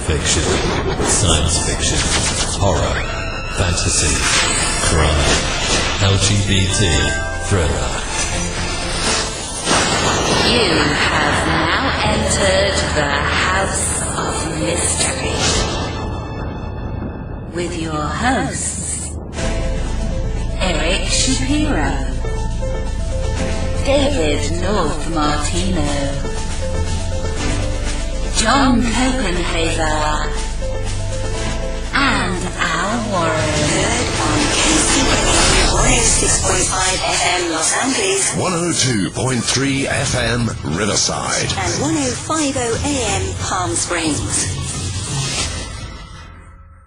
fiction, science fiction, horror, fantasy, crime, LGBT, thriller. You have now entered the House of Mystery with your hosts, Eric Shapiro, David North Martino, John Copenhaver, and Al Warren. Heard on KCAA 106.5 FM Los Angeles, 102.3 FM Riverside, and 105.0 AM Palm Springs.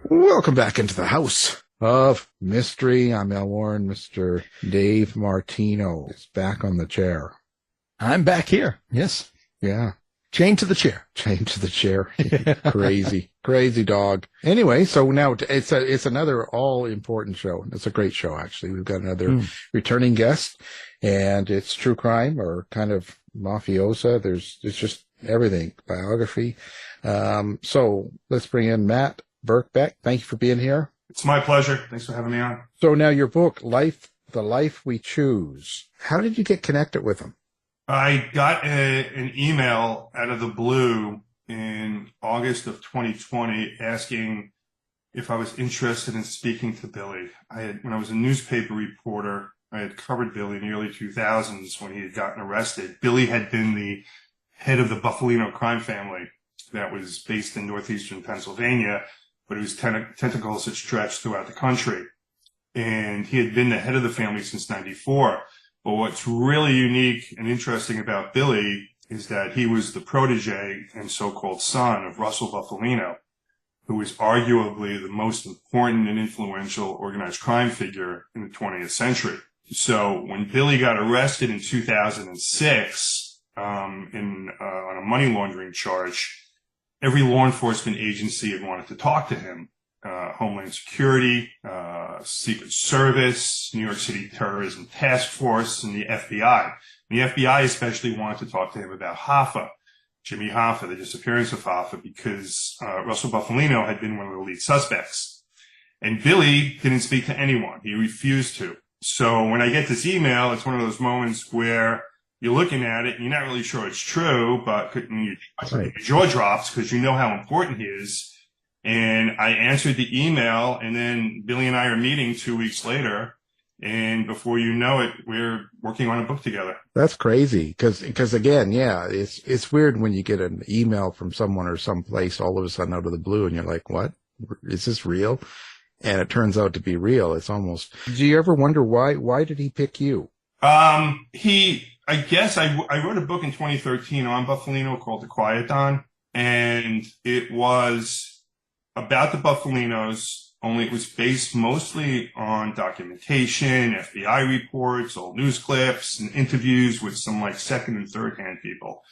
Welcome back into the House of Mystery. I'm Al Warren. Mr. Dave Martino is back on the chair. I'm back here. Yes. Yeah. Chained to the chair. Chained to the chair. Crazy dog. Anyway, so now it's another all important show. It's a great show, actually. We've got another returning guest, and it's true crime or kind of mafiosa. It's just everything, biography. So let's bring in Matt Birkbeck. Thank you for being here. It's my pleasure. Thanks for having me on. So now your book, The Life We Choose. How did you get connected with him? I got an email out of the blue in August of 2020 asking if I was interested in speaking to Billy. When I was a newspaper reporter, I had covered Billy in the early 2000s when he had gotten arrested. Billy had been the head of the Buffalino crime family that was based in northeastern Pennsylvania, but whose tentacles had stretched throughout the country. And he had been the head of the family since 94. But what's really unique and interesting about Billy is that he was the protege and so-called son of Russell Buffalino, who was arguably the most important and influential organized crime figure in the 20th century. So when Billy got arrested in 2006 on a money laundering charge, every law enforcement agency had wanted to talk to him. Homeland Security, Secret Service, New York City Terrorism Task Force, and the FBI. The FBI especially wanted to talk to him about Hoffa, Jimmy Hoffa, the disappearance of Hoffa, because Russell Buffalino had been one of the lead suspects. And Billy didn't speak to anyone. He refused to. So when I get this email, it's one of those moments where you're looking at it and you're not really sure it's true, but your jaw drops because you know how important he is. And I answered the email, and then Billy and I are meeting 2 weeks later, and before you know it, we're working on a book together. That's crazy, because again, yeah, it's weird when you get an email from someone or someplace all of a sudden out of the blue, and you're like, what? Is this real? And it turns out to be real. It's almost, do you ever wonder why did he pick you? I guess I wrote a book in 2013 on Buffalino called The Quiet Don, and it was about the Buffalinos, only it was based mostly on documentation, FBI reports, old news clips, and interviews with some like second and third hand people.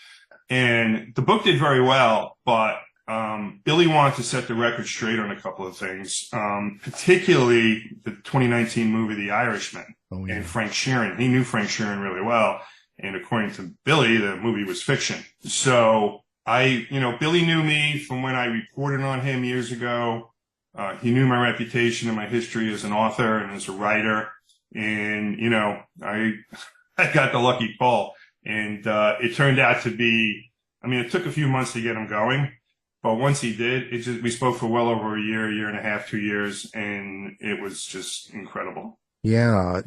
And the book did very well, but Billy wanted to set the record straight on a couple of things, particularly the 2019 movie The Irishman and Frank Sheeran. He knew Frank Sheeran really well, and according to Billy, the movie was fiction. So Billy knew me from when I reported on him years ago. He knew my reputation and my history as an author and as a writer. And, I got the lucky call. And it turned out to be, it took a few months to get him going. But once he did, we spoke for well over a year and a half, 2 years. And it was just incredible. Yeah,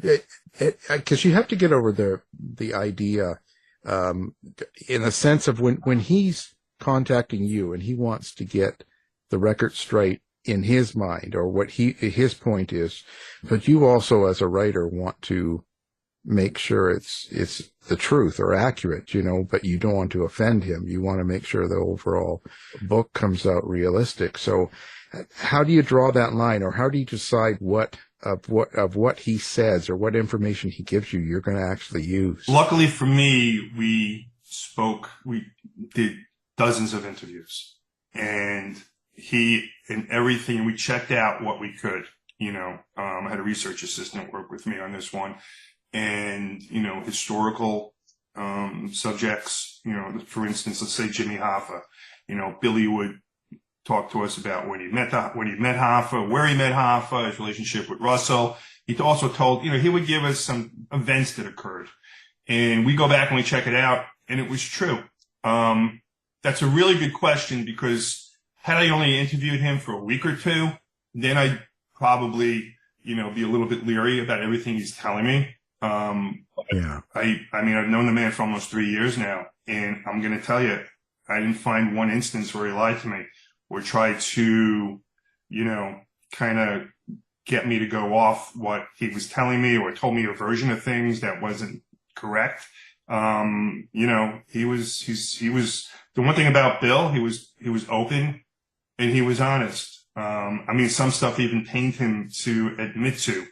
because you have to get over the idea, in the sense of when he's contacting you and he wants to get the record straight in his mind or what his point is, but you also as a writer want to make sure it's the truth or accurate, but you don't want to offend him. You want to make sure the overall book comes out realistic. So how do you draw that line, or how do you decide what he says or what information he gives you you're going to actually use? Luckily for me, we did dozens of interviews, and everything, we checked out what we could. I had a research assistant work with me on this one, and historical subjects. For instance, let's say Jimmy Hoffa. Billy would talked to us about when he met Hoffa, where he met Hoffa, his relationship with Russell. He also told, he would give us some events that occurred, and we go back and we check it out, and it was true. That's a really good question, because had I only interviewed him for a week or two, then I'd probably, be a little bit leery about everything he's telling me. Yeah. I mean, I've known the man for almost 3 years now, and I'm going to tell you, I didn't find one instance where he lied to me or tried to, kind of get me to go off what he was telling me, or told me a version of things that wasn't correct. He was the one thing about Bill, he was open and he was honest. Some stuff even pained him to admit to,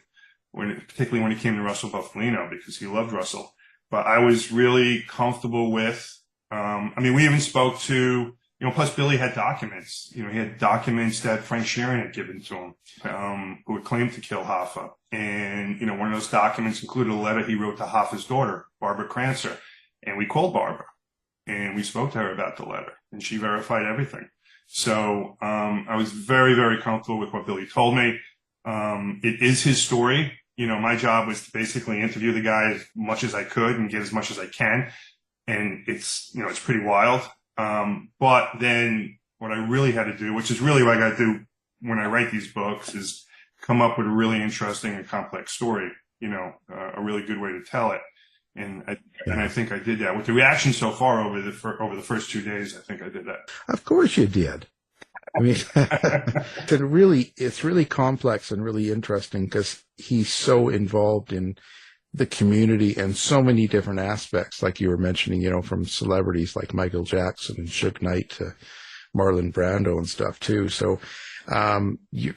particularly when it came to Russell Buffalino, because he loved Russell. But I was really comfortable with, we even spoke to, plus Billy had documents. He had documents that Frank Sheeran had given to him, who had claimed to kill Hoffa. And, one of those documents included a letter he wrote to Hoffa's daughter, Barbara Crancer. And we called Barbara and we spoke to her about the letter, and she verified everything. So, I was very, very comfortable with what Billy told me. It is his story. My job was to basically interview the guy as much as I could and get as much as I can. And it's pretty wild. But then what I really had to do, which is really what I got to do when I write these books, is come up with a really interesting and complex story, a really good way to tell it. And I think I did that with the reaction so far over the first 2 days. I think I did that. Of course you did. It's really complex and really interesting, because he's so involved in the community and so many different aspects, like you were mentioning, from celebrities like Michael Jackson and Suge Knight to Marlon Brando and stuff too. So,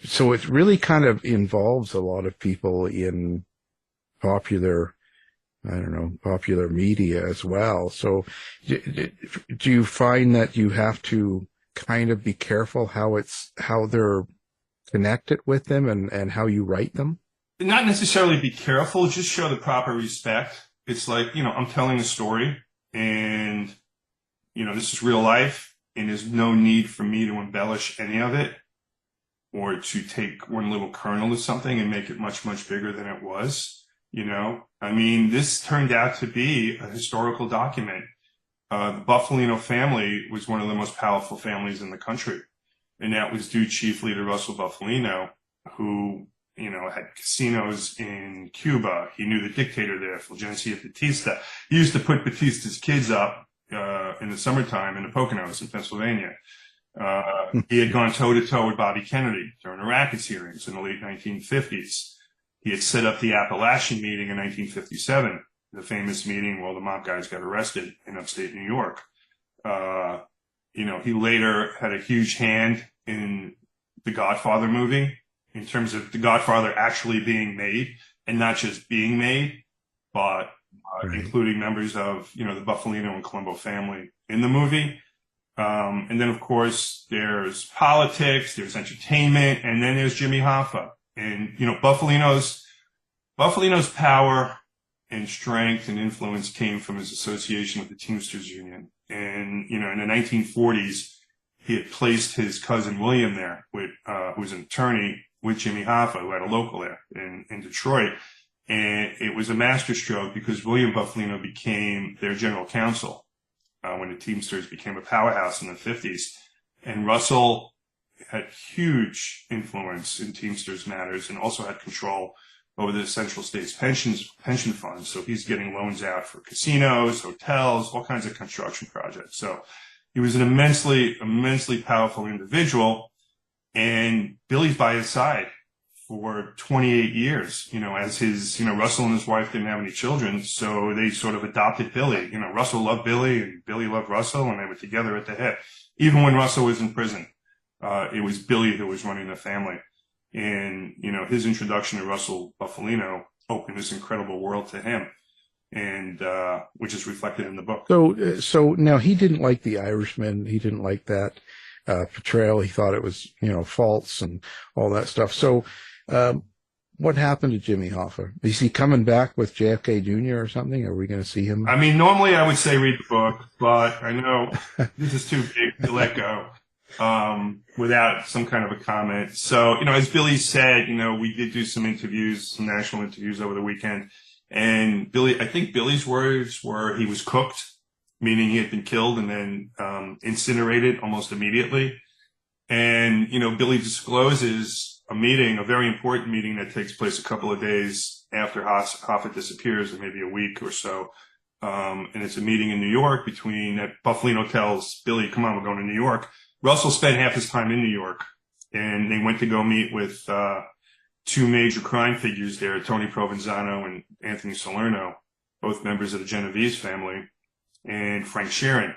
so it really kind of involves a lot of people in popular media as well. So do you find that you have to kind of be careful how they're connected with them and how you write them? Not necessarily be careful, just show the proper respect. It's like, I'm telling a story, and, this is real life, and there's no need for me to embellish any of it, or to take one little kernel of something and make it much, much bigger than it was. This turned out to be a historical document. The Buffalino family was one of the most powerful families in the country. And that was due chiefly to Russell Buffalino, who, had casinos in Cuba. He knew the dictator there, Fulgencio Batista. He used to put Batista's kids up in the summertime in the Poconos in Pennsylvania. He had gone toe-to-toe with Bobby Kennedy during the Rackets hearings in the late 1950s. He had set up the Appalachian meeting in 1957, the famous meeting where all the mob guys got arrested in upstate New York. He later had a huge hand in the Godfather movie, in terms of the Godfather actually being made, and not just being made, but including members of, the Buffalino and Colombo family in the movie. And then, of course, there's politics, there's entertainment, and then there's Jimmy Hoffa. And, Buffalino's power and strength and influence came from his association with the Teamsters Union. And, in the 1940s, he had placed his cousin William there, who was an attorney with Jimmy Hoffa, who had a local there in Detroit. And it was a masterstroke, because William Buffalino became their general counsel when the Teamsters became a powerhouse in the 50s. And Russell had huge influence in Teamsters matters, and also had control over the Central States pension funds. So he's getting loans out for casinos, hotels, all kinds of construction projects. So he was an immensely, immensely powerful individual, and Billy's by his side for 28 years, as his, Russell and his wife didn't have any children. So they sort of adopted Billy. Russell loved Billy and Billy loved Russell, and they were together at the hip. Even when Russell was in prison, it was Billy who was running the family. And, his introduction to Russell Buffalino opened this incredible world to him, and which is reflected in the book. So now he didn't like The Irishman. He didn't like that portrayal. He thought it was, false and all that stuff. So what happened to Jimmy Hoffa? Is he coming back with JFK Jr. or something? Are we going to see him? Normally I would say read the book, but I know this is too big to let go. without some kind of a comment. So, as Billy said, we did do some interviews, some national interviews over the weekend. And I think Billy's words were he was cooked, meaning he had been killed and then incinerated almost immediately. And, Billy discloses a meeting, a very important meeting that takes place a couple of days after Hoffa disappears, or maybe a week or so. And it's a meeting in New York that Buffalino tells Billy, come on, we're going to New York. Russell spent half his time in New York, and they went to go meet with two major crime figures there, Tony Provenzano and Anthony Salerno, both members of the Genovese family, and Frank Sheeran.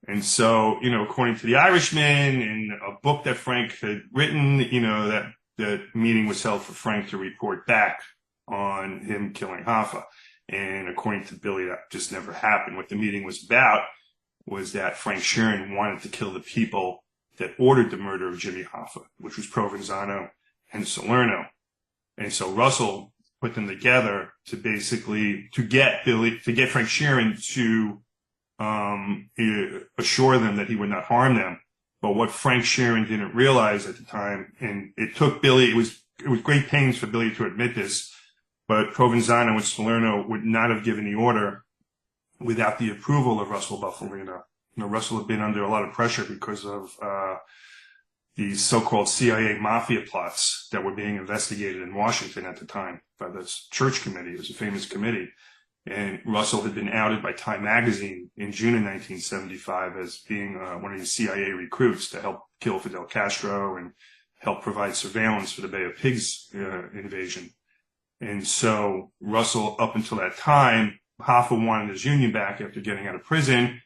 And so, according to the Irishman and a book that Frank had written, that the meeting was held for Frank to report back on him killing Hoffa. And according to Billy, that just never happened. What the meeting was about was that Frank Sheeran wanted to kill the people that ordered the murder of Jimmy Hoffa, which was Provenzano and Salerno. And so Russell put them together to basically, to get Frank Sheeran to assure them that he would not harm them. But what Frank Sheeran didn't realize at the time, and it took Billy, it was great pains for Billy to admit this, but Provenzano and Salerno would not have given the order without the approval of Russell Buffalino. Russell had been under a lot of pressure because of these so-called CIA mafia plots that were being investigated in Washington at the time by the Church Committee. It was a famous committee. And Russell had been outed by Time magazine in June of 1975 as being one of the CIA recruits to help kill Fidel Castro and help provide surveillance for the Bay of Pigs invasion. And so Russell, up until that time, Hoffa wanted his union back after getting out of prison,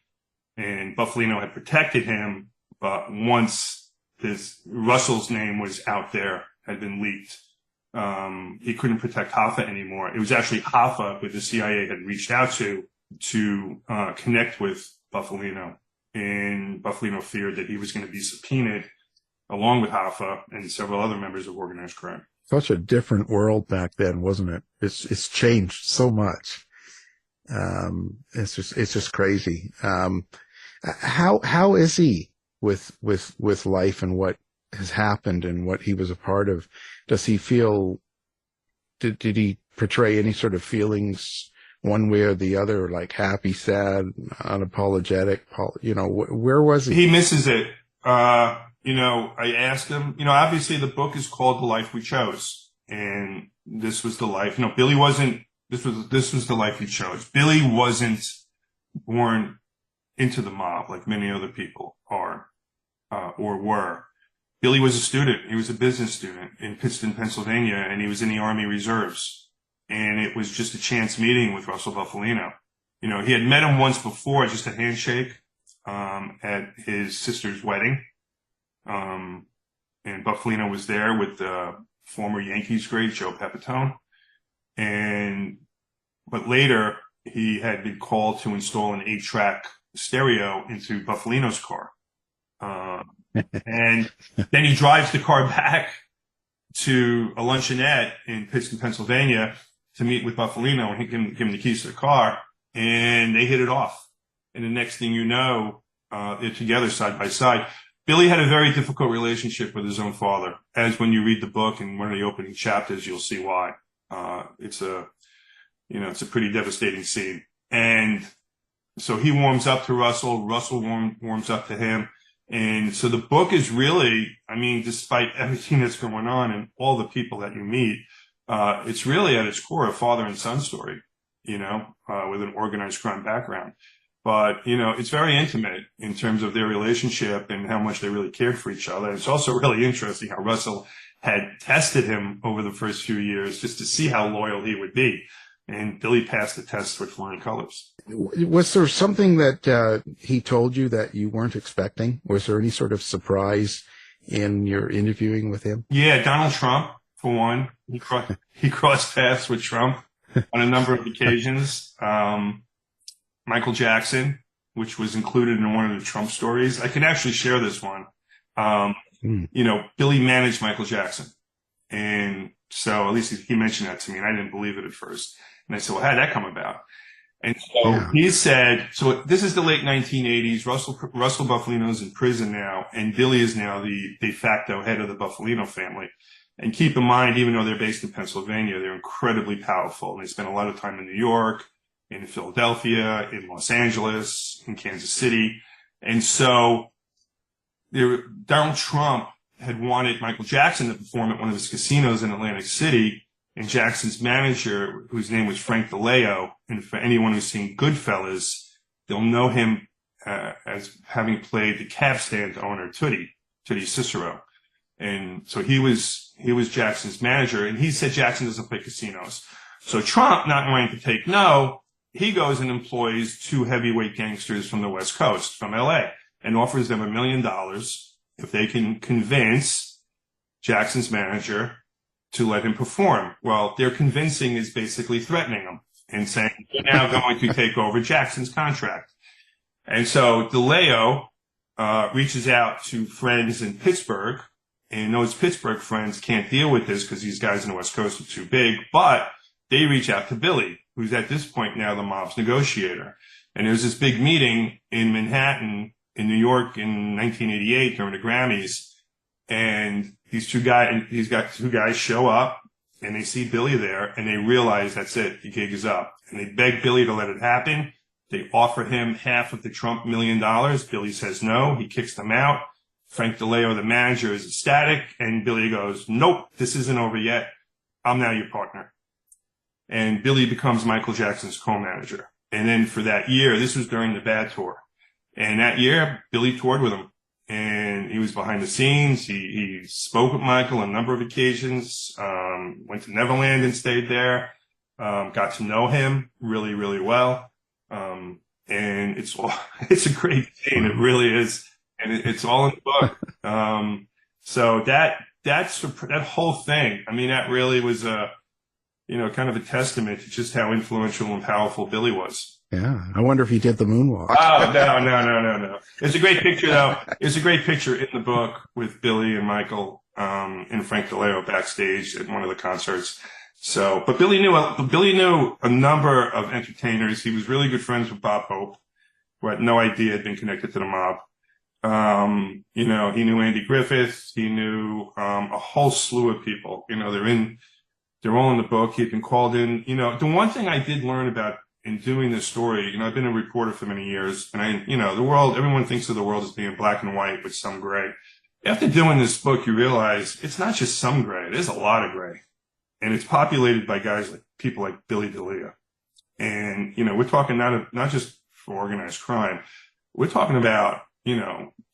and Buffalino had protected him. But once Russell's name was out there, had been leaked, he couldn't protect Hoffa anymore. It was actually Hoffa who the CIA had reached out to connect with Buffalino, and Buffalino feared that he was going to be subpoenaed along with Hoffa and several other members of organized crime. Such a different world back then, wasn't it? It's changed so much. It's just crazy. How is he with life and what has happened and what he was a part of? Does he feel, did he portray any sort of feelings one way or the other, like happy, sad, unapologetic? Where was he? He misses it. I asked him, obviously the book is called The Life We Chose. And this was the life, Billy wasn't, this was the life he chose. Billy wasn't born into the mob like many other people are, or were. Billy was a student. He was a business student in Pittston, Pennsylvania, and he was in the Army Reserves. And it was just a chance meeting with Russell Buffalino. He had met him once before, just a handshake, at his sister's wedding. And Buffalino was there with the former Yankees great Joe Pepitone. But later he had been called to install an 8-track stereo into Buffalino's car. And then he drives the car back to a luncheonette in Pittston, Pennsylvania to meet with Buffalino and give him the keys to the car. And they hit it off. And the next thing you know, they're together side by side. Billy had a very difficult relationship with his own father, as when you read the book and one of the opening chapters, you'll see why. It's a pretty devastating scene. And so he warms up to Russell. Russell warms up to him. And so the book is really, despite everything that's going on and all the people that you meet, it's really at its core a father and son story, with an organized crime background. But, it's very intimate in terms of their relationship and how much they really cared for each other. It's also really interesting how Russell had tested him over the first few years just to see how loyal he would be. And Billy passed the test with flying colors. Was there something that he told you that you weren't expecting? Was there any sort of surprise in your interviewing with him? Yeah, Donald Trump, for one. He crossed paths with Trump on a number of occasions. Michael Jackson, which was included in one of the Trump stories. I can actually share this one. Billy managed Michael Jackson. And so at least he mentioned that to me, and I didn't believe it at first. And I said, well, how did that come about? And so he said, so this is the late 1980s. Russell Buffalino's in prison now, and Billy is now the de facto head of the Buffalino family. And keep in mind, even though they're based in Pennsylvania, they're incredibly powerful. And they spend a lot of time in New York, in Philadelphia, in Los Angeles, in Kansas City. And so Donald Trump had wanted Michael Jackson to perform at one of his casinos in Atlantic City. And Jackson's manager, whose name was Frank DeLeo, and for anyone who's seen Goodfellas, they'll know him as having played the cab stand owner, Tootie Cicero. And so he was Jackson's manager, and he said Jackson doesn't play casinos. So Trump, not wanting to take no, he goes and employs two heavyweight gangsters from the West Coast, from LA, and offers them $1 million if they can convince Jackson's manager to let him perform. Well, their convincing is basically threatening him and saying, you're now going to take over Jackson's contract. And so DeLeo reaches out to friends in Pittsburgh, and those Pittsburgh friends can't deal with this because these guys in the West Coast are too big, but they reach out to Billy, who's at this point now the mob's negotiator. And there's this big meeting in Manhattan, in New York in 1988 during the Grammys. And these two guys show up, and they see Billy there, and they realize that's it, the gig is up. And they beg Billy to let it happen. They offer him half of the Trump $1 million. Billy says no. He kicks them out. Frank DeLeo, the manager, is ecstatic, and Billy goes, nope, this isn't over yet. I'm now your partner. And Billy becomes Michael Jackson's co-manager. And then for that year, this was during the Bad Tour. And that year, Billy toured with him. And he was behind the scenes. He spoke with Michael on a number of occasions, went to Neverland and stayed there, got to know him really, really well. And it's a great scene. It really is. And it's all in the book. So that whole thing, I mean, that really was kind of a testament to just how influential and powerful Billy was. Yeah. I wonder if he did the moonwalk. Oh, no. It's a great picture, though. It's a great picture in the book with Billy and Michael, and Frank DeLeo backstage at one of the concerts. So, but Billy knew a number of entertainers. He was really good friends with Bob Hope, who had no idea had been connected to the mob. He knew Andy Griffith. He knew, a whole slew of people. They're all in the book. He'd been called in. The one thing I did learn about in doing this story, I've been a reporter for many years, and everyone thinks of the world as being black and white with some gray. After doing this book, you realize it's not just some gray. There's a lot of gray, and it's populated by people like Billy DeLeo. And, we're talking not just for organized crime. We're talking about,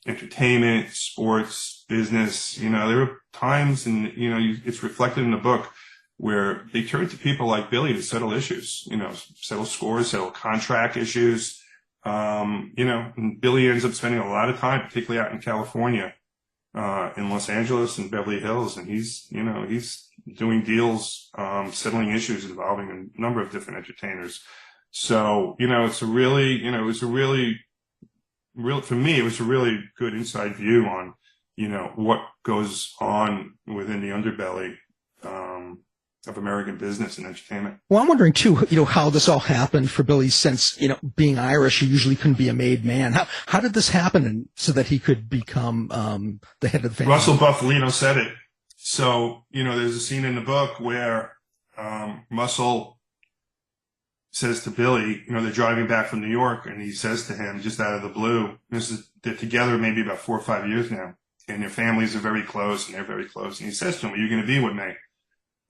entertainment, sports, business. There were times, and, it's reflected in the book, where they turned to people like Billy to settle issues, settle scores, settle contract issues. And Billy ends up spending a lot of time, particularly out in California, in Los Angeles and Beverly Hills. And he's doing deals, settling issues involving a number of different entertainers. So, it's a really, for me, it was a really good inside view on, what goes on within the underbelly, of American business and entertainment. Well, I'm wondering too, how this all happened for Billy, since, being Irish, he usually couldn't be a made man. How did this happen so that he could become, the head of the family? Russell Buffalino said it. So, there's a scene in the book where, Russell says to Billy, they're driving back from New York, and he says to him, just out of the blue, they're together maybe about 4 or 5 years now, and their families are very close, and they're very close. And he says to him, are you going to be with me?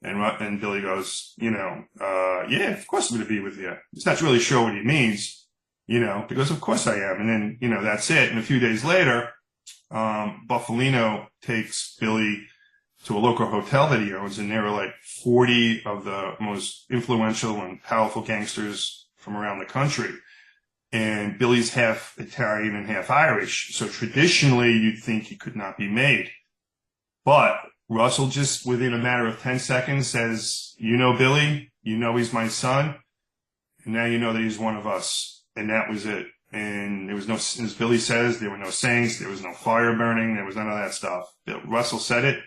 And Billy goes, yeah, of course I'm going to be with you. He's not really sure what he means, because of course I am. And then, that's it. And a few days later, Buffalino takes Billy to a local hotel that he owns, and there are like 40 of the most influential and powerful gangsters from around the country. And Billy's half Italian and half Irish. So traditionally, you'd think he could not be made. But Russell just within a matter of 10 seconds says, Billy, he's my son. And now you know that he's one of us. And that was it. And there was no, as Billy says, there were no saints. There was no fire burning. There was none of that stuff. Russell said it,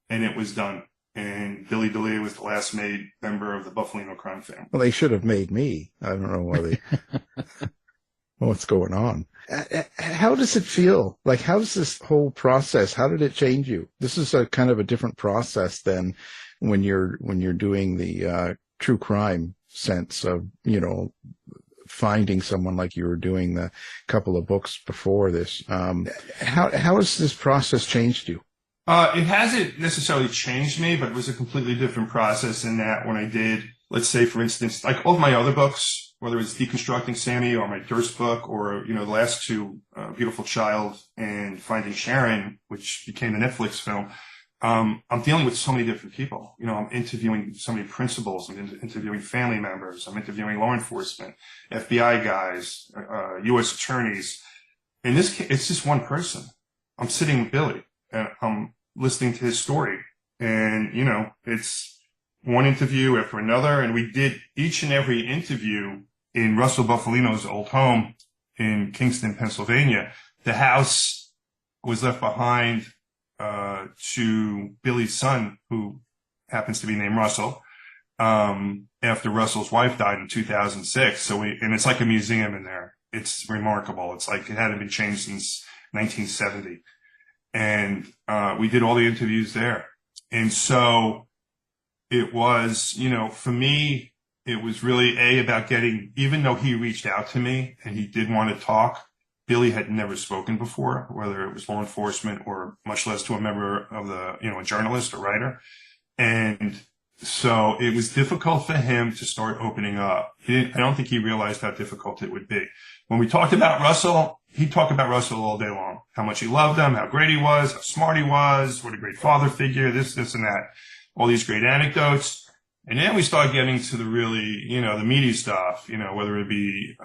and it was done. and Billy DeLea was the last made member of the Buffalino crime family. Well, they should have made me. I don't know why they. What's going on? How does it feel? Like, how does this whole process? How did it change you? This is a kind of a different process than when you're doing the true crime sense of, you know, finding someone like you were doing the couple of books before this. How has this process changed you? It hasn't necessarily changed me, but it was a completely different process in that when I did, let's say, for instance, like all of my other books, whether it's Deconstructing Sammy or my Durst book or, you know, the last two, Beautiful Child and Finding Sharon, which became a Netflix film, I'm dealing with so many different people. You know, I'm interviewing so many principals, I'm interviewing family members, I'm interviewing law enforcement, FBI guys, U.S. attorneys. In this case, it's just one person. I'm sitting with Billy and I'm listening to his story. And, you know, it's one interview after another. And we did each and every interview in Russell Buffalino's old home in Kingston, Pennsylvania. The house was left behind to Billy's son, who happens to be named Russell, after Russell's wife died in 2006. So and it's like a museum in there. It's remarkable. It's like it hadn't been changed since 1970. And we did all the interviews there. And so it was, you know, for me, it was really about getting, even though he reached out to me and he did want to talk, Billy had never spoken before, whether it was law enforcement or much less to a member of the, you know, a journalist or writer. And so it was difficult for him to start opening up. I don't think he realized how difficult it would be. When we talked about Russell, he'd talk about Russell all day long, how much he loved him, how great he was, how smart he was, what a great father figure, this and that, all these great anecdotes. And then we start getting to the really, you know, the meaty stuff, you know, whether it be,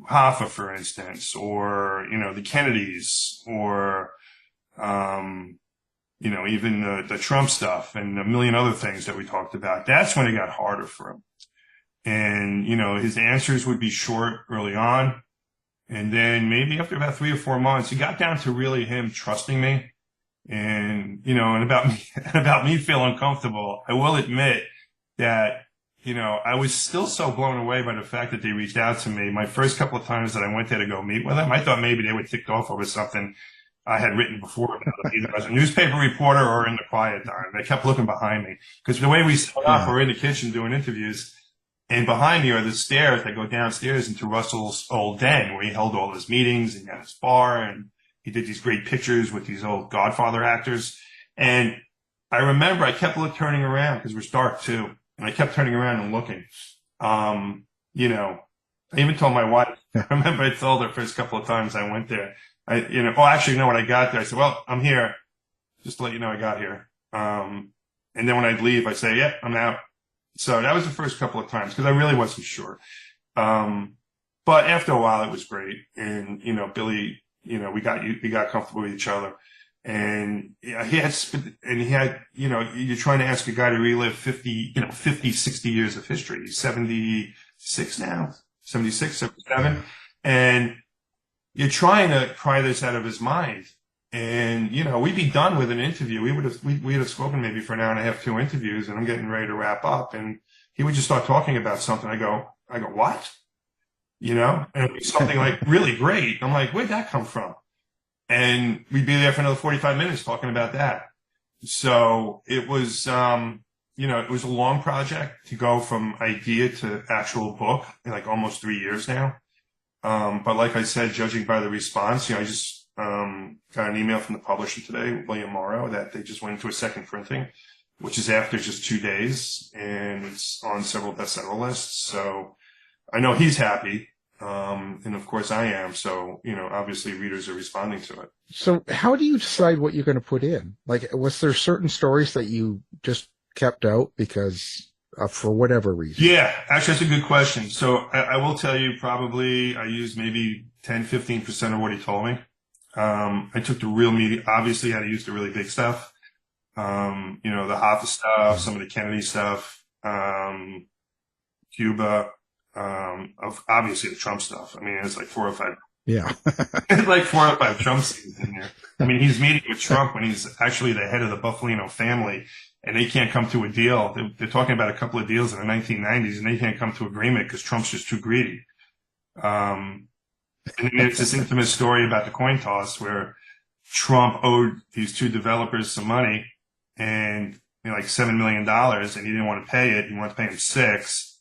Hoffa, for instance, or, you know, the Kennedys, or, you know, even the Trump stuff and a million other things that we talked about. That's when it got harder for him. And, you know, his answers would be short early on. And then maybe after about 3 or 4 months, it got down to really him trusting me. And, you know, and about me feeling comfortable. I will admit that, you know, I was still so blown away by the fact that they reached out to me. My first couple of times that I went there to go meet with them, I thought maybe they were ticked off over something I had written before about it, either as a newspaper reporter or in the quiet time. They kept looking behind me because the way we set up, we're in the kitchen doing interviews, and behind me are the stairs that go downstairs into Russell's old den where he held all his meetings and he had his bar and he did these great pictures with these old Godfather actors. And I remember I kept turning around because it was dark too. And I kept turning around and looking. You know, I even told my wife, I remember I told her first couple of times I went there, actually, no, when I got there, I said, well, I'm here. Just to let you know I got here. And then when I'd leave, I'd say, yeah, I'm out. So that was the first couple of times because I really wasn't sure. But after a while, it was great. And, you know, Billy, you know, we got comfortable with each other. And he had, you know, you're trying to ask a guy to relive 50, 60 years of history. He's 76 now, 76, 77. And you're trying to pry this out of his mind. And, you know, we'd be done with an interview. We'd have spoken maybe for an hour and a half, 2 interviews, and I'm getting ready to wrap up. And he would just start talking about something. I go, what? You know, and it'd be something like really great. I'm like, where'd that come from? And we'd be there for another 45 minutes talking about that. So it was, you know, it was a long project to go from idea to actual book in like almost 3 years now. But like I said, judging by the response, you know, I just got an email from the publisher today, William Morrow, that they just went into a second printing, which is after just 2 days, and it's on several bestseller lists. So I know he's happy. And of course I am. So, you know, obviously readers are responding to it. So how do you decide what you're going to put in? Like, was there certain stories that you just kept out because for whatever reason? Yeah, actually, that's a good question. So I will tell you, probably I used maybe 10, 15% of what he told me. I took the real media, obviously I had to use the really big stuff. You know, the Hoffa stuff, some of the Kennedy stuff, Cuba, of obviously the Trump stuff. I mean, it's like 4 or 5 Yeah. like 4 or 5 Trump scenes in there. I mean, he's meeting with Trump when he's actually the head of the Buffalino family, and they can't come to a deal. They're talking about a couple of deals in the 1990s, and they can't come to agreement because Trump's just too greedy. And then there's this infamous story about the coin toss where Trump owed these 2 developers some money, and like $7 million, and he didn't want to pay it. He wanted to pay him 6.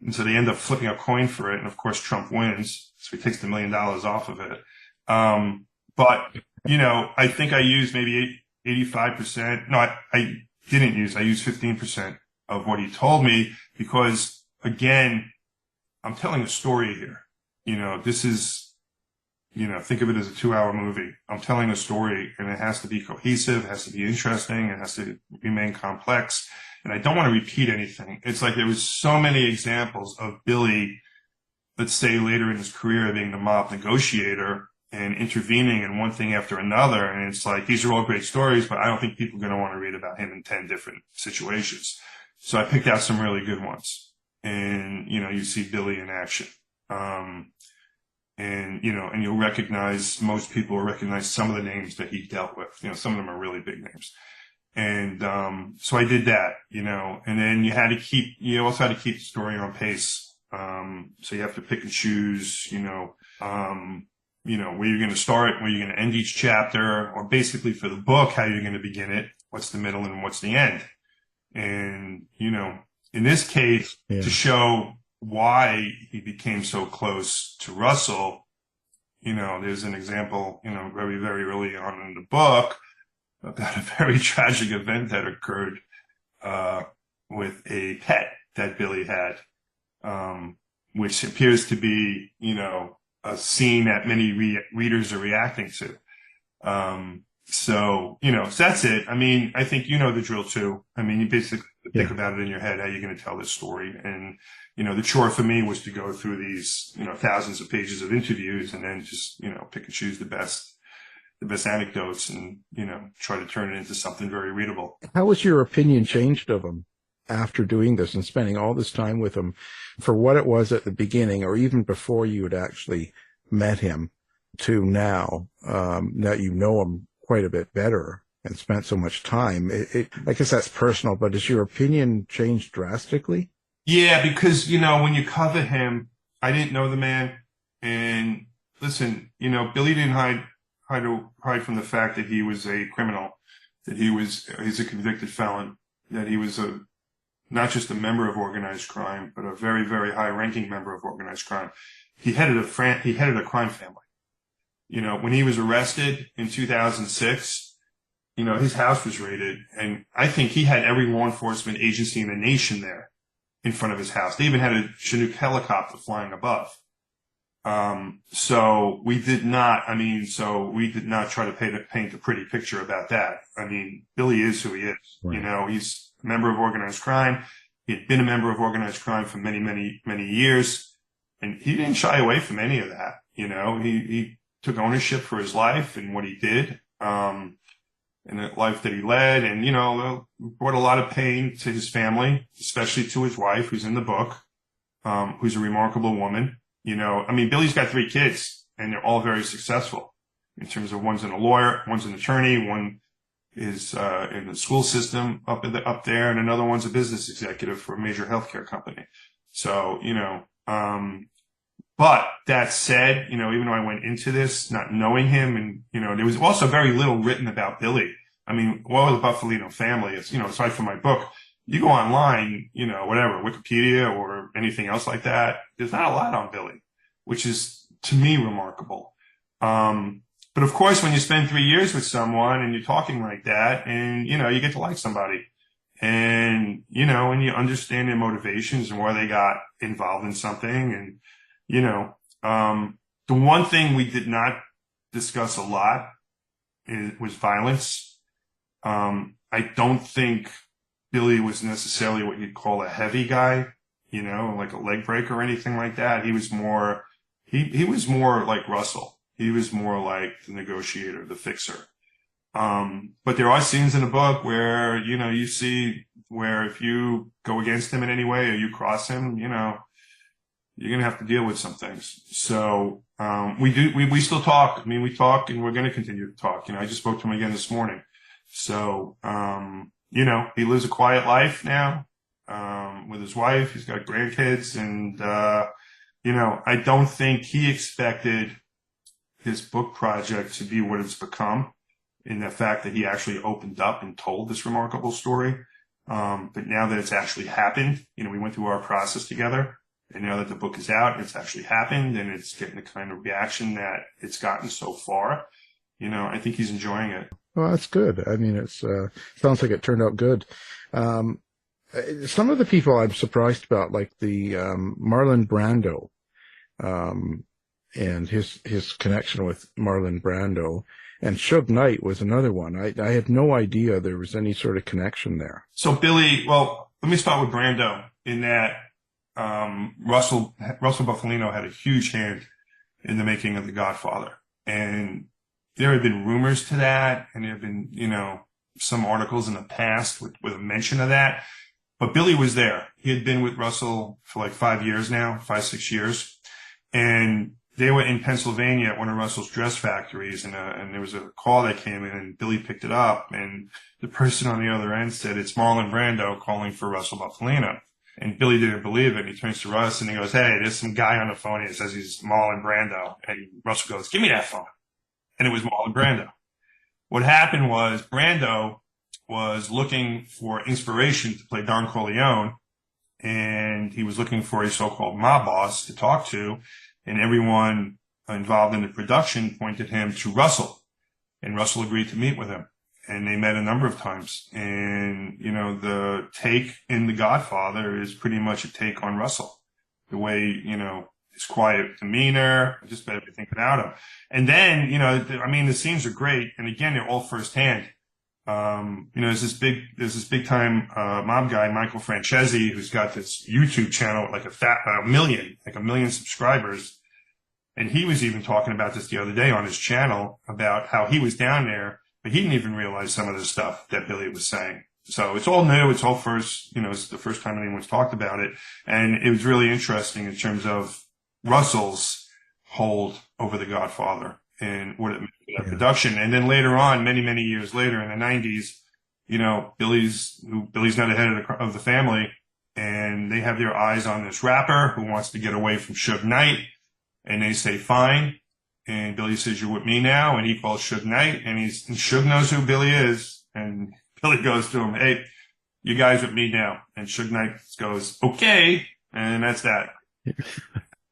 And so they end up flipping a coin for it. And of course, Trump wins. So he takes the $1 million off of it. But, I think I used maybe 85%. No, I didn't use, I used 15% of what he told me because, again, I'm telling a story here. This is, think of it as a 2-hour movie. I'm telling a story, and it has to be cohesive, it has to be interesting, it has to remain complex. And I don't want to repeat anything. It's like there was so many examples of Billy, let's say later in his career, being the mob negotiator and intervening in one thing after another. And it's like, these are all great stories, but I don't think people are going to want to read about him in 10 different situations. So I picked out some really good ones. And, you see Billy in action. And you'll recognize, most people will recognize some of the names that he dealt with. Some of them are really big names. And, so I did that, and then you also had to keep the story on pace. So you have to pick and choose, where you're going to start, where you're going to end each chapter, or basically for the book, how you're going to begin it, what's the middle and what's the end. And, in this case, to show why he became so close to Russell, there's an example, very, very early on in the book about a very tragic event that occurred with a pet that Billy had, which appears to be, a scene that many readers are reacting to. So that's it. I mean, I think the drill too. I mean, you basically think about it in your head, how you're going to tell this story. And, the chore for me was to go through these, thousands of pages of interviews and then just, pick and choose the best anecdotes and, try to turn it into something very readable. How was your opinion changed of him after doing this and spending all this time with him for what it was at the beginning, or even before you had actually met him, to now, that you know him quite a bit better and spent so much time? I guess that's personal, but has your opinion changed drastically? Yeah, because, when you cover him, I didn't know the man. And listen, Billy didn't hide from the fact that he was a criminal, that he's a convicted felon, that he was not just a member of organized crime, but a very, very high-ranking member of organized crime. He headed a crime family. When he was arrested in 2006, his house was raided, and I think he had every law enforcement agency in the nation there in front of his house. They even had a Chinook helicopter flying above. So we did not try to paint a pretty picture about that. I mean, Billy is who he is. Right. He's a member of organized crime. He had been a member of organized crime for many, many, many years, and he didn't shy away from any of that. He took ownership for his life and what he did, and the life that he led, and, brought a lot of pain to his family, especially to his wife, who's in the book, who's a remarkable woman. Billy's got 3 kids, and they're all very successful in terms of one's a lawyer, one's an attorney, one is in the school system up there, and another one's a business executive for a major healthcare company. So, but that said, even though I went into this not knowing him, and, there was also very little written about Billy. I mean, what was the Buffalino family? It's, aside from my book, you go online, whatever, Wikipedia or anything else like that, there's not a lot on Billy, which is, to me, remarkable. But of course, when you spend 3 years with someone and you're talking like that, and, you get to like somebody, and, and you understand their motivations and why they got involved in something. And, the one thing we did not discuss a lot was violence. I don't think Billy was necessarily what you'd call a heavy guy, like a leg breaker or anything like that. He was more like Russell. He was more like the negotiator, the fixer. But there are scenes in the book where, you see where if you go against him in any way or you cross him, you're going to have to deal with some things. So, we still talk. I mean, we talk and we're going to continue to talk. I just spoke to him again this morning. So, he lives a quiet life now, with his wife. He's got grandkids and, I don't think he expected this book project to be what it's become, in the fact that he actually opened up and told this remarkable story. But now that it's actually happened, we went through our process together, and now that the book is out, it's actually happened, and it's getting the kind of reaction that it's gotten so far. I think he's enjoying it. Well, that's good. I mean, it's sounds like it turned out good. Some of the people I'm surprised about, like the Marlon Brando, and his connection with Marlon Brando, and Suge Knight was another one. I had no idea there was any sort of connection there. So Billy, well, let me start with Brando, in that Russell Buffalino had a huge hand in the making of The Godfather, and there have been rumors to that, and there have been some articles in the past with a mention of that. But Billy was there. He had been with Russell for like 5 years now, 6 years, and they were in Pennsylvania at one of Russell's dress factories, and there was a call that came in, and Billy picked it up, and the person on the other end said, "It's Marlon Brando calling for Russell Buffalino." And Billy didn't believe it. He turns to Russ and he goes, "Hey, there's some guy on the phone. And he says he's Marlon Brando." And Russell goes, "Give me that phone." And it was Marlon Brando. What happened was Brando was looking for inspiration to play Don Corleone, and he was looking for a so-called mob boss to talk to, and everyone involved in the production pointed him to Russell, and Russell agreed to meet with him, and they met a number of times. And the take in The Godfather is pretty much a take on Russell, the way his quiet demeanor, just about everything about him. And then the scenes are great, and again, they're all firsthand. There's this big time mob guy, Michael Francesi, who's got this YouTube channel with like a million subscribers. And he was even talking about this the other day on his channel, about how he was down there, but he didn't even realize some of the stuff that Billy was saying. So it's all new. It's all first, it's the first time anyone's talked about it. And it was really interesting in terms of Russell's hold over The Godfather and what it meant for that production. And then later on, many, many years later in the 90s, Billy's not the head of the family, and they have their eyes on this rapper who wants to get away from Suge Knight, and they say, "Fine." And Billy says, "You're with me now." And he calls Suge Knight, and Suge knows who Billy is. And Billy goes to him, "Hey, you guys with me now." And Suge Knight goes, "Okay." And that's that.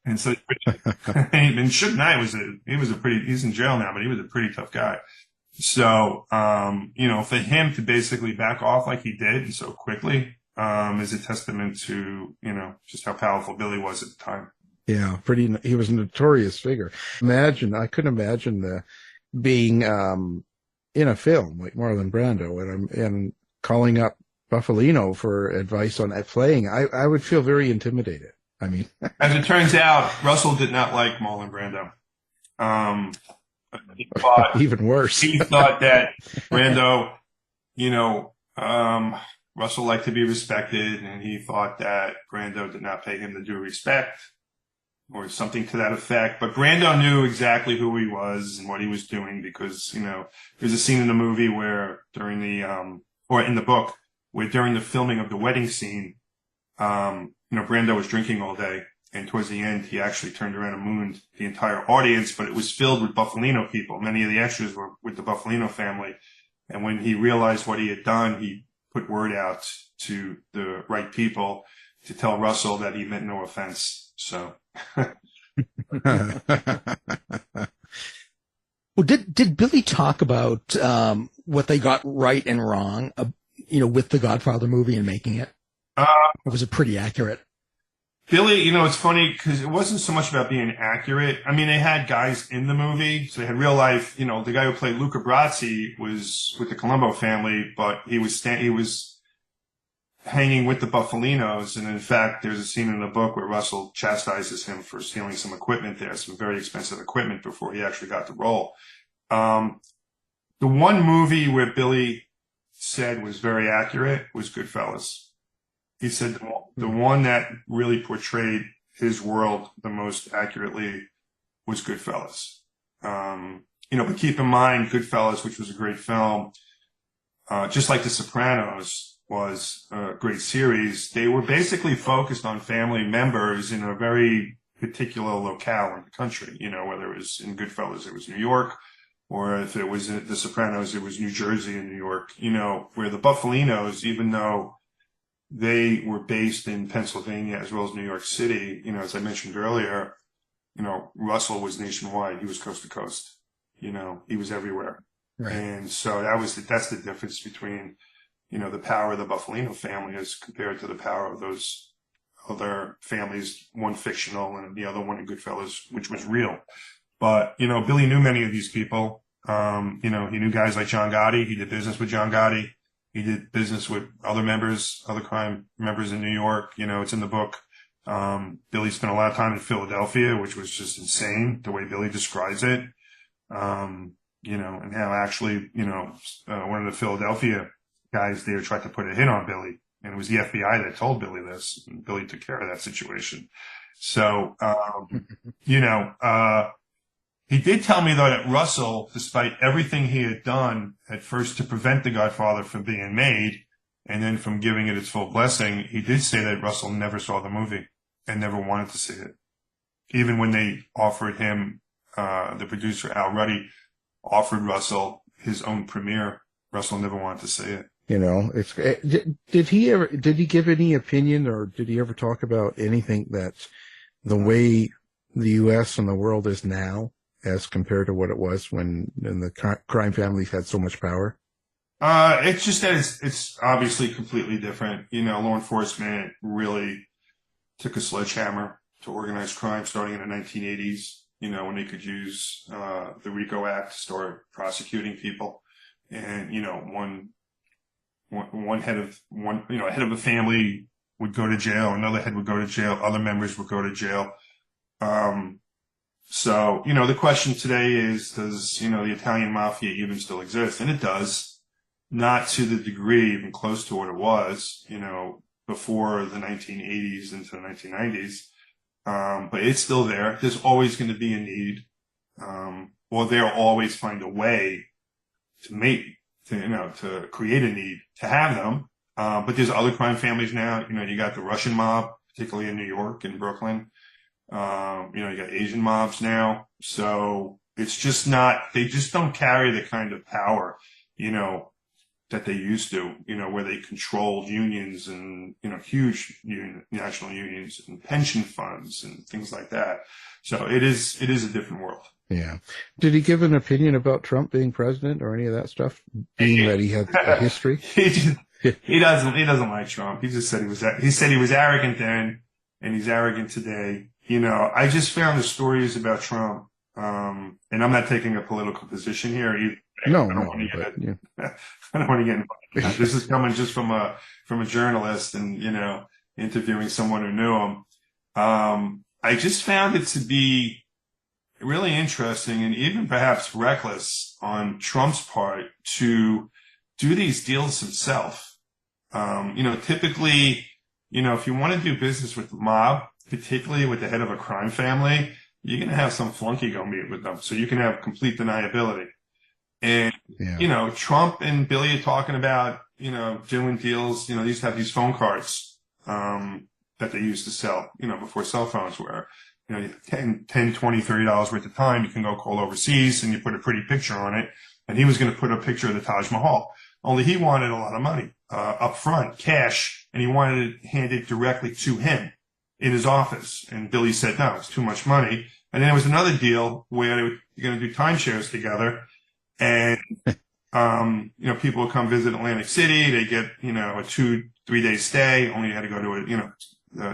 And so, and Suge Knight he's in jail now, but he was a pretty tough guy. So, for him to basically back off like he did and so quickly, is a testament to, just how powerful Billy was at the time. Yeah, he was a notorious figure. I couldn't imagine being, in a film like Marlon Brando and calling up Buffalino for advice on playing. I would feel very intimidated. I mean, as it turns out, Russell did not like Marlon Brando. Even worse. He thought that Brando, Russell liked to be respected, and he thought that Brando did not pay him the due respect, or something to that effect. But Brando knew exactly who he was and what he was doing, because, there's a scene in the movie where during or in the book, where during the filming of the wedding scene, Brando was drinking all day, and towards the end, he actually turned around and mooned the entire audience, but it was filled with Buffalino people. Many of the extras were with the Buffalino family. And when he realized what he had done, he put word out to the right people to tell Russell that he meant no offense. So. Well, did Billy talk about what they got right and wrong, with the Godfather movie and making it? Or was it pretty accurate? Billy, it's funny because it wasn't so much about being accurate. I mean, they had guys in the movie, so they had real life. The guy who played Luca Brasi was with the Colombo family, but he was hanging with the Buffalinos. And in fact, there's a scene in the book where Russell chastises him for stealing some equipment there, some very expensive equipment, before he actually got the role. The one movie where Billy said was very accurate was Goodfellas. He said the one that really portrayed his world the most accurately was Goodfellas. But keep in mind, Goodfellas, which was a great film, just like The Sopranos was a great series, they were basically focused on family members in a very particular locale in the country. Whether it was in Goodfellas, it was New York, or if it was in The Sopranos, it was New Jersey and New York, where the Buffalinos, even though they were based in Pennsylvania as well as New York City, as I mentioned earlier, Russell was nationwide. He was coast to coast. He was everywhere. Right. And so that's the difference between, the power of the Buffalino family as compared to the power of those other families, one fictional and the other one in Goodfellas, which was real. But, Billy knew many of these people. He knew guys like John Gotti. He did business with John Gotti. He did business with other crime members in New York. It's in the book. Billy spent a lot of time in Philadelphia, which was just insane, the way Billy describes it. And how actually, one of the Philadelphia guys there tried to put a hit on Billy. And it was the FBI that told Billy this, and Billy took care of that situation. So, he did tell me, though, that Russell, despite everything he had done at first to prevent The Godfather from being made and then from giving it its full blessing, he did say that Russell never saw the movie and never wanted to see it. Even when they offered him, the producer, Al Ruddy, offered Russell his own premiere, Russell never wanted to see it. Did he give any opinion, or did he ever talk about anything that's the way the U.S. and the world is now as compared to what it was when the crime families had so much power? It's just that it's obviously completely different. Law enforcement really took a sledgehammer to organized crime starting in the 1980s, when they could use the RICO Act to start prosecuting people. And, one head of a family would go to jail, another head would go to jail, other members would go to jail. So, the question today is, does, the Italian mafia even still exist? And it does, not to the degree even close to what it was, before the 1980s into the 1990s. But it's still there. There's always going to be a need, or they'll always find a way to create a need to have them. But there's other crime families now. You got the Russian mob, particularly in New York and Brooklyn. You got Asian mobs now. So it's just they just don't carry the kind of power, that they used to, where they controlled unions and, huge national unions and pension funds and things like that. So it is a different world. Yeah. Did he give an opinion about Trump being president or any of that stuff, being that he had a history? He doesn't like Trump. He just said he was arrogant then, and he's arrogant today. I just found the stories about Trump, and I'm not taking a political position here either. I don't want to get involved. This is coming just from a journalist and, interviewing someone who knew him. I just found it to be really interesting and even perhaps reckless on Trump's part to do these deals himself. Typically, if you want to do business with the mob, particularly with the head of a crime family, you're going to have some flunky go meet with them. So you can have complete deniability. And, Trump and Billy are talking about, doing deals, they used to have these phone cards, that they used to sell, before cell phones were, $10, $20, $30 worth of time. You can go call overseas and you put a pretty picture on it. And he was going to put a picture of the Taj Mahal. Only he wanted a lot of money, up front, cash, and he wanted it handed directly to him in his office. And Billy said, no, it's too much money. And then there was another deal where they were going to do timeshares together. And, people would come visit Atlantic City. They get, a 2-3 day stay. Only had to go to a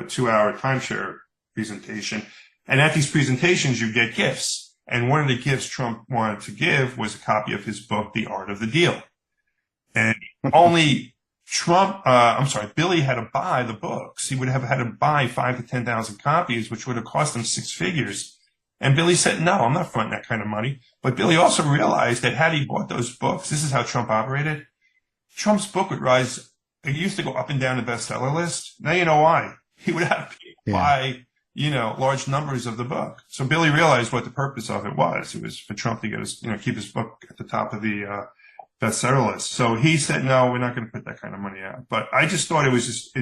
2-hour timeshare presentation. And at these presentations, you get gifts. And one of the gifts Trump wanted to give was a copy of his book, The Art of the Deal. And only Billy had to buy the books. He would have had to buy 5,000 to 10,000 copies, which would have cost him six figures. And Billy said, no, I'm not fronting that kind of money. But Billy also realized that had he bought those books, this is how Trump operated. Trump's book would rise. It used to go up and down the bestseller list. Now you know why. He would have to buy, large numbers of the book. So Billy realized what the purpose of it was. It was for Trump to get his, keep his book at the top of the bestseller list. So he said, no, we're not going to put that kind of money out. But I just thought it was just,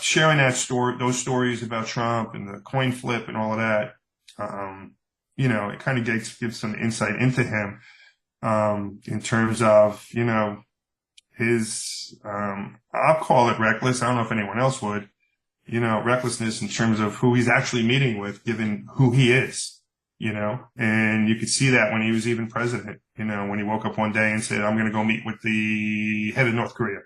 sharing those stories about Trump and the coin flip and all of that, it kind of gives some insight into him, in terms of, his, I'll call it reckless. I don't know if anyone else would, recklessness in terms of who he's actually meeting with, given who he is, and you could see that when he was even president, when he woke up one day and said, I'm going to go meet with the head of North Korea.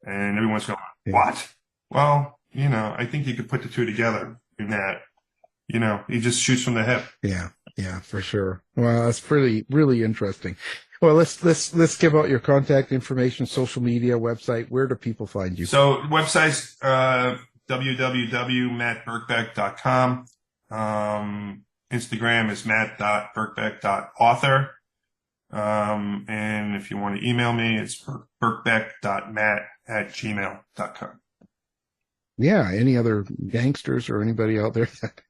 And everyone's going, what? Well, I think you could put the two together in that, he just shoots from the hip. Yeah, for sure. Well, that's really interesting. Well, let's give out your contact information, social media, website. Where do people find you? So website's, www.mattbirkbeck.com. Instagram is matt.birkbeck.author. And if you want to email me, it's birkbeck.matt@gmail.com. Yeah. Any other gangsters or anybody out there that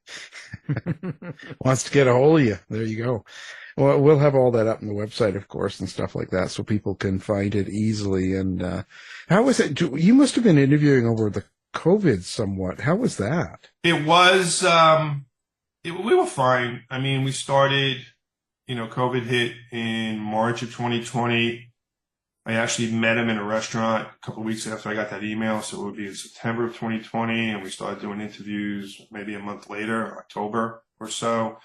wants to get a hold of you? There you go. Well, we'll have all that up on the website, of course, and stuff like that, so people can find it easily. And how was it? You must have been interviewing over the COVID somewhat. How was that? It was, we were fine. I mean, we started, COVID hit in March of 2020. I actually met him in a restaurant a couple of weeks after I got that email. So it would be in September of 2020. And we started doing interviews maybe a month later, October or so.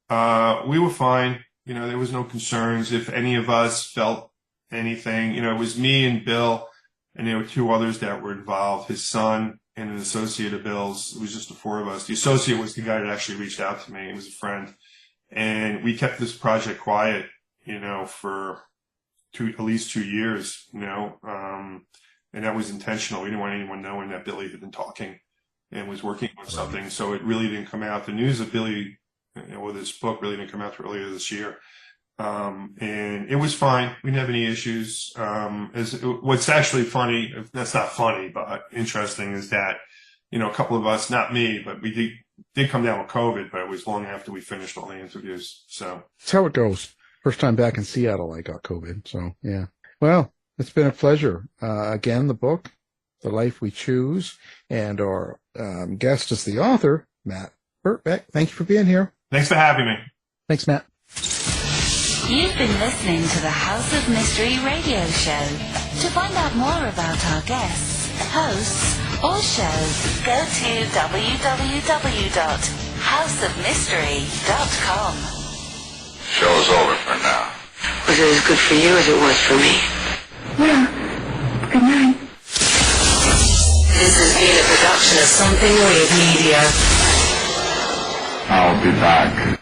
We were fine. There was no concerns. If any of us felt anything, it was me and Bill, and there were two others that were involved, his son and an associate of Bill's. It was just the four of us. The associate was the guy that actually reached out to me. He was a friend. And we kept this project quiet, for at least 2 years, and that was intentional. We didn't want anyone knowing that Billy had been talking and was working on something. So it really didn't come out. The news of Billy, with his book, really didn't come out till earlier this year. And it was fine. We didn't have any issues. What's actually funny, that's not funny, but interesting, is that, a couple of us, not me, but we did come down with COVID, but it was long after we finished all the interviews. So that's how it goes. First time back in Seattle, I got COVID. So, yeah. Well, it's been a pleasure. Again, the book, The Life We Choose, and our guest is the author, Matt Birkbeck. Thank you for being here. Thanks for having me. Thanks, Matt. You've been listening to the House of Mystery radio show. To find out more about our guests, hosts, or shows, go to www.houseofmystery.com. Show's over for now. Was it as good for you as it was for me? Yeah. Good night. This has been a production of Something Weird Media. I'll be back.